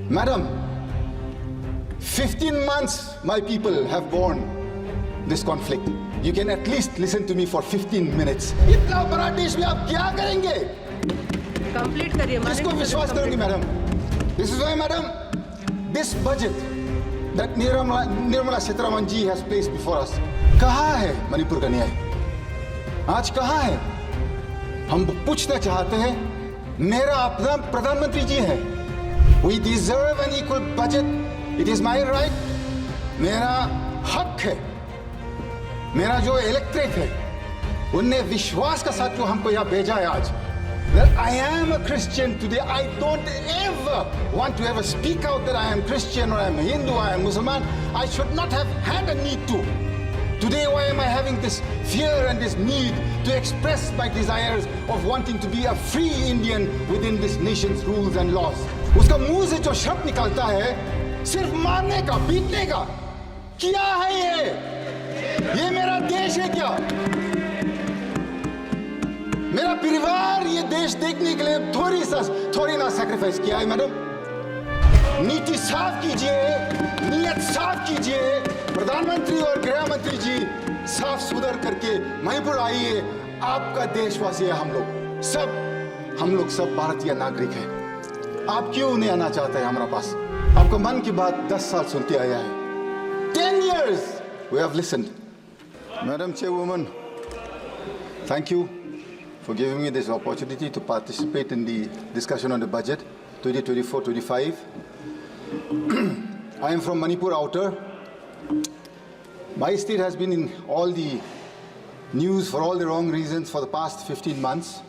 Madam, 15 months my people have borne this conflict. You can at least listen to me for 15 minutes. इतना बड़ा देश में आप क्या करेंगे? Complete करिए. किसको विश्वास करोगे, madam? This is why, madam, this budget that Nirmala Sitharaman ji has placed before us. कहाँ है मणिपुर का न्याय? आज कहाँ है? हम पूछना चाहते हैं. मेरा अपना प्रधानमंत्री जी है. We deserve an equal budget. It is my right. मेरा हक है. मेरा जो इलेक्ट्रेट है, उनने विश्वास का साथ जो हमको यहाँ भेजा है आज. That I am a Christian today. I don't ever want to ever speak out that I am Christian or I am Hindu, I am Muslim. I should not have had a need to. Today, why am I having this fear and this need to express my desires of wanting to be a free Indian within this nation's rules and laws? उसका मुंह से जो शब्द निकलता है, सिर्फ मारने का, पीटने का. क्या है ये मेरा देश है क्या? मेरा परिवार ये देश देखने के लिए थोड़ी ना सैक्रिफाइस किया है, मैडम. नीति साफ कीजिए, नियत साफ कीजिए. प्रधानमंत्री और गृह मंत्री जी साफ सुधर करके मणिपुर आइए. आपका देशवासी है हम लोग सब भारतीय नागरिक हैं. आप क्यों नहीं आना चाहते हैं हमारे पास? आपको मन की बात 10 साल सुनते आया है. 10 years we have listened. Madam Chairwoman, thank you for giving me this opportunity to participate in the discussion on the budget 2024-25. I am from Manipur Outer. My state has been in all the news for all the wrong reasons for the past 15 months.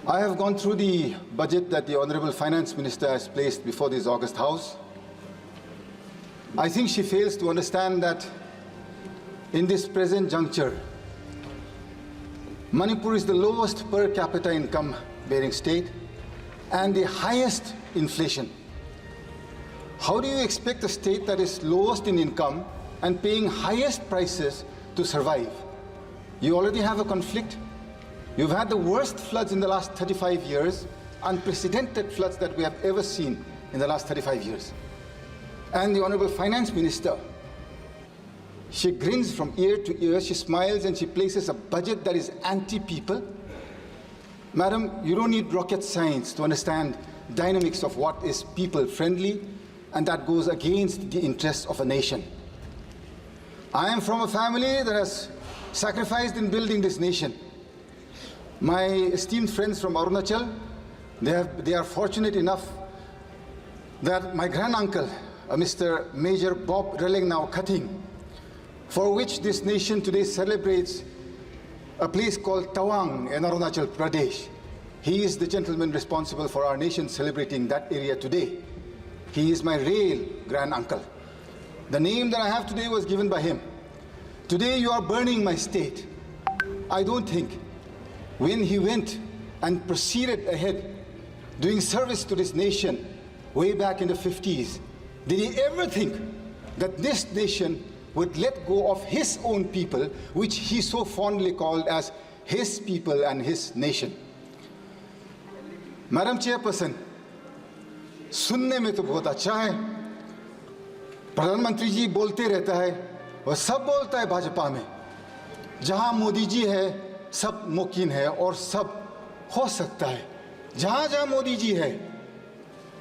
I have gone through the budget that the Honorable Finance Minister has placed before this August House. I think she fails to understand that in this present juncture, Manipur is the lowest per capita income bearing state and the highest inflation. How do you expect a state that is lowest in income and paying highest prices to survive? You already have a conflict. You've had the worst floods in the last 35 years, unprecedented floods that we have ever seen in the last 35 years. And the Honorable Finance Minister, she grins from ear to ear, she smiles and she places a budget that is anti-people. Madam, you don't need rocket science to understand dynamics of what is people-friendly, and that goes against the interests of a nation. I am from a family that has sacrificed in building this nation. My esteemed friends from Arunachal, they are fortunate enough that my granduncle, Mr. Major Bob Relengnau Kating, for which this nation today celebrates a place called Tawang in Arunachal Pradesh. He is the gentleman responsible for our nation celebrating that area today. He is my real granduncle. The name that I have today was given by him. Today you are burning my state. I don't think when he went and proceeded ahead doing service to this nation way back in the 50s, did he ever think that this nation would let go of his own people, which he so fondly called as his people and his nation? Madam Chairperson, सुनने में तो बहुत अच्छा है. प्रधानमंत्री जी बोलते रहता है, वह सब बोलता है भाजपा में. जहां मोदी जी है सब मुमकिन है और सब हो सकता है. जहां जहां मोदी जी है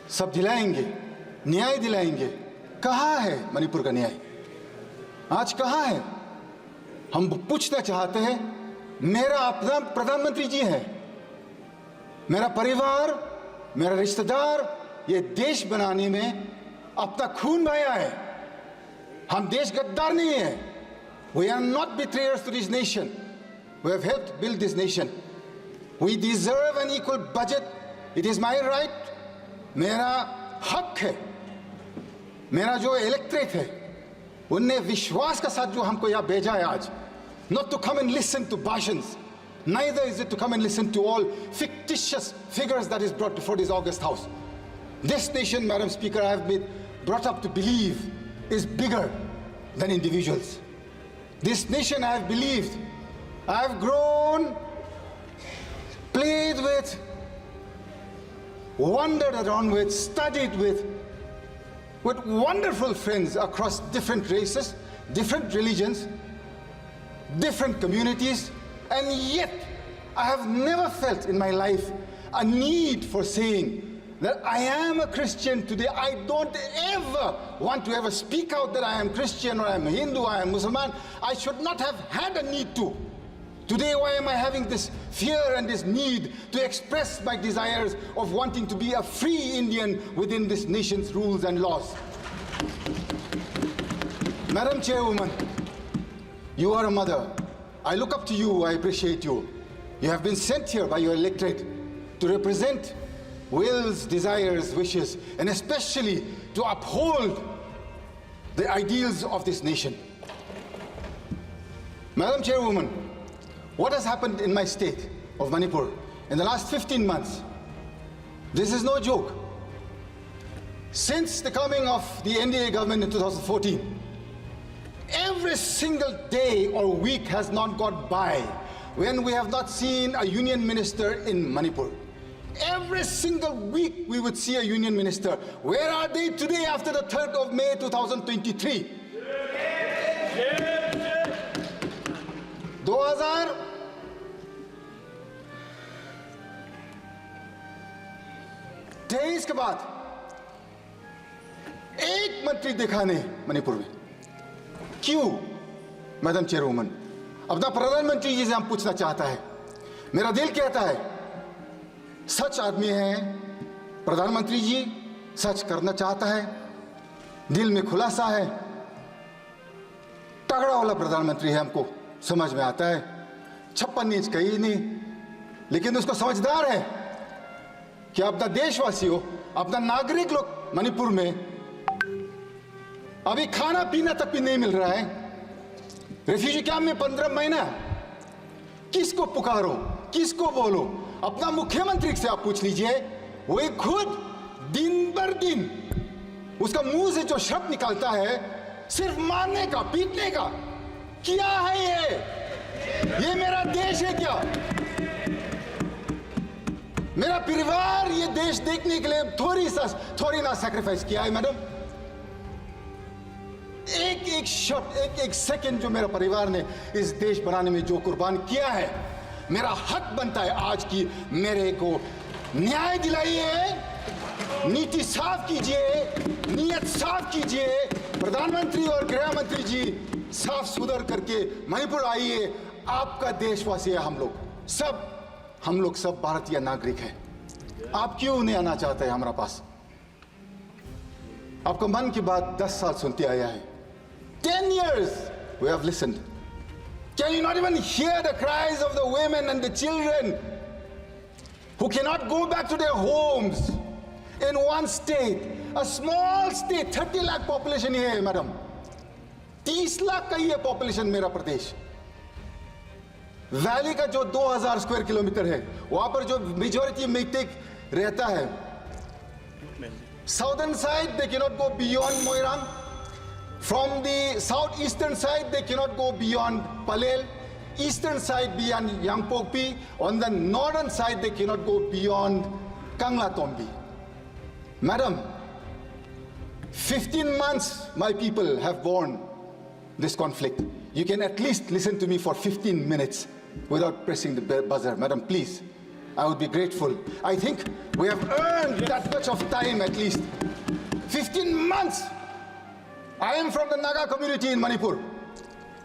सब दिलाएंगे, न्याय दिलाएंगे. कहाँ है मणिपुर का न्याय? आज कहाँ है? हम पूछना चाहते हैं. मेरा अपना प्रधानमंत्री जी है. मेरा परिवार, मेरा रिश्तेदार ये देश बनाने में अपना खून बहाया है. हम देश गद्दार नहीं है. We are not betrayers to this nation. We have helped build this nation. We deserve an equal budget. It is my right. मेरा हक है. मेरा जो इलेक्ट्रेट है, उनने विश्वास का साथ जो हमको यहाँ भेजा है आज. Not to come and listen to bhashans. Neither is it to come and listen to all fictitious figures that is brought before this August House. This nation, Madam Speaker, I have been brought up to believe is bigger than individuals. This nation I have believed, I have grown, played with, wandered around with, studied with wonderful friends across different races, different religions, different communities, and yet I have never felt in my life a need for saying that I am a Christian today. I don't ever want to ever speak out that I am Christian or I am Hindu, I am Muslim. I should not have had a need to. Today, why am I having this fear and this need to express my desires of wanting to be a free Indian within this nation's rules and laws? Madam Chairwoman, you are a mother. I look up to you, I appreciate you. You have been sent here by your electorate to represent wills, desires, wishes, and especially to uphold the ideals of this nation. Madam Chairwoman, what has happened in my state of Manipur in the last 15 months? This is no joke. Since the coming of the NDA government in 2014, every single day or week has not gone by when we have not seen a union minister in Manipur. Every single week we would see a union minister. Where are they today after the 3rd of May 2023? 2023 के बाद एक मंत्री देखा नहीं मणिपुर में। क्यों, madam चेयरवुमन? अपना प्रधानमंत्री जी से हम पूछना चाहता है। मेरा दिल कहता है सच आदमी है प्रधानमंत्री जी, सच करना चाहता है, दिल में खुलासा है, तगड़ा वाला प्रधानमंत्री है, हमको समझ में आता है। 56 इंच कहीं नहीं, लेकिन उसको समझदार है कि अपना देशवासियों, अपना नागरिक लोग मणिपुर में अभी खाना पीना तक भी नहीं मिल रहा है। रेफ्यूजी कैंप में 15 महीना, किसको पुकारो, किसको बोलो? अपना मुख्यमंत्री से आप पूछ लीजिए, वो एक खुद दिन भर दिन उसका मुंह से जो शब्द निकलता है सिर्फ मारने का, पीटने का। क्या है ये मेरा देश है क्या? मेरा परिवार ये देश देखने के लिए थोड़ी ना सैक्रिफाइस किया है मैडम। एक शब्द, एक सेकंड जो मेरा परिवार ने इस देश बनाने में जो कुर्बान किया है, मेरा हक बनता है आज की मेरे को न्याय दिलाइए, नीति साफ कीजिए, नियत साफ कीजिए। प्रधानमंत्री और गृह मंत्री जी साफ सुधर करके मणिपुर आइए। आपका देशवासी है हम लोग सब भारतीय नागरिक हैं। आप क्यों नहीं आना चाहते हैं हमारा पास? आपका मन की बात 10 साल सुनते आया है। 10 years we have listened. Can you not even hear the cries of the women and the children who cannot go back to their homes in one state, a small state, 30 lakh population here, madam. 30 lakh का ये population मेरा प्रदेश। Valley का जो 2000 square kilometre है, वहां पर जो majority matic रहता है, southern side they cannot go beyond Moirang. From the southeastern side they cannot go beyond Palel. Eastern side beyond Yangpokpi. On the northern side they cannot go beyond Kanglatombi. Madam, 15 months my people have borne this conflict. You can at least listen to me for 15 minutes without pressing the buzzer. Madam, please. I would be grateful. I think we have earned that much of time at least. 15 months. I am from the Naga community in Manipur.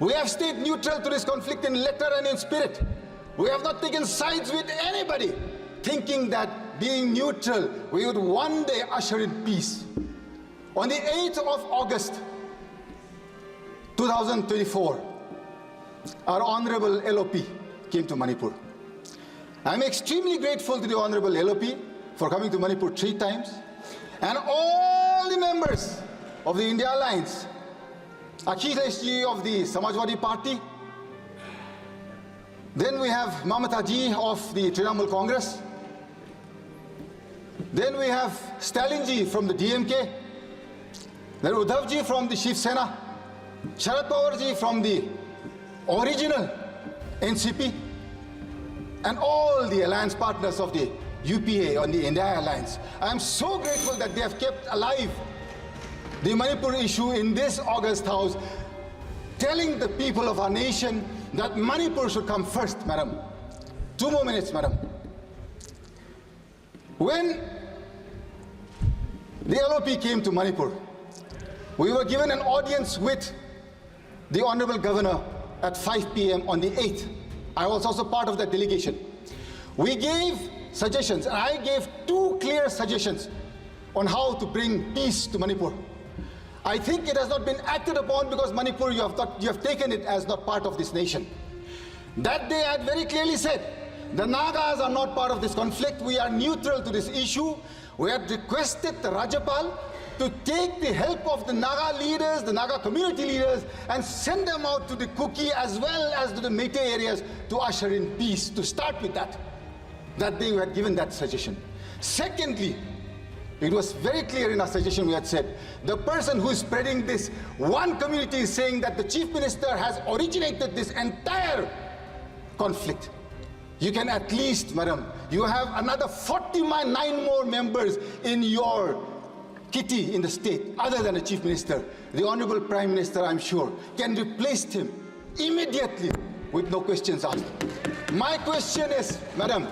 We have stayed neutral to this conflict in letter and in spirit. We have not taken sides with anybody, thinking that being neutral, we would one day usher in peace. On the 8th of August, 2024, our Honorable LOP came to Manipur. I'm extremely grateful to the Honorable LOP for coming to Manipur 3 times, and all the members of the India Alliance, Akhilesh ji of the Samajwadi Party, then we have Mamata ji of the Trinamool Congress, then we have Stalin ji from the DMK, then Uddhav ji from the Shiv Sena, Sharad Pawar ji from the original NCP, and all the alliance partners of the UPA, on the India Alliance. I am so grateful that they have kept alive the Manipur issue in this August House, telling the people of our nation that Manipur should come first, madam. 2 more minutes, madam. When the LOP came to Manipur, we were given an audience with the Honorable Governor at 5 p.m. on the 8th. I was also part of that delegation. We gave suggestions, and I gave 2 clear suggestions on how to bring peace to Manipur. I think it has not been acted upon because Manipur, you have taken it as not part of this nation. That day I had very clearly said, the Nagas are not part of this conflict. We are neutral to this issue. We had requested the Rajapal to take the help of the Naga leaders, the Naga community leaders, and send them out to the Kuki as well as to the Meitei areas to usher in peace, to start with that. That day we had given that suggestion. Secondly, it was very clear in our suggestion. We had said, the person who is spreading this, one community is saying that the Chief Minister has originated this entire conflict. You can at least, madam, you have another 49 more members in your kitty in the state, other than the Chief Minister. The Honorable Prime Minister, I'm sure, can replace him immediately with no questions asked. My question is, madam,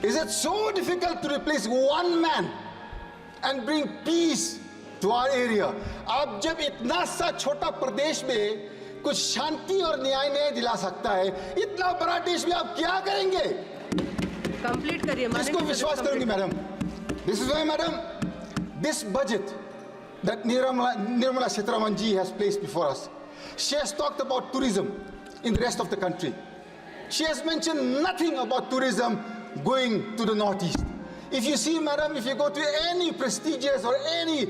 is it so difficult to replace one man and bring peace to our area? आप जब इतना सा छोटा प्रदेश में कुछ शांति और न्याय नहीं दिला सकता है, इतना बड़ा देश में आप क्या करेंगे? कंप्लीट करिए। किसको विश्वास करूंगी, madam? This is why, madam, this budget that Nirmala Sitharaman ji has placed before us, she has talked about tourism in the rest of the country. She has mentioned nothing about tourism going to the northeast. If you see, madam, if you go to any prestigious or any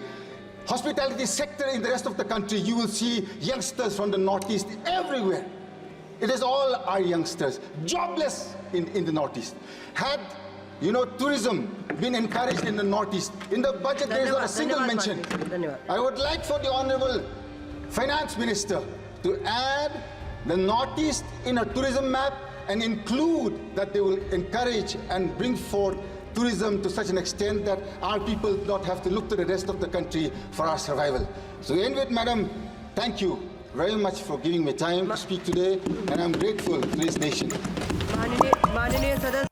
hospitality sector in the rest of the country, you will see youngsters from the northeast everywhere. It is all our youngsters, jobless in the northeast. Had, tourism been encouraged in the northeast, in the budget there is not a single mention. I would like for the Honorable Finance Minister to add the northeast in a tourism map and include that they will encourage and bring forth tourism to such an extent that our people do not have to look to the rest of the country for our survival. So to end with, madam, thank you very much for giving me time to speak today, and I'm grateful to this nation. माननीय सदस्य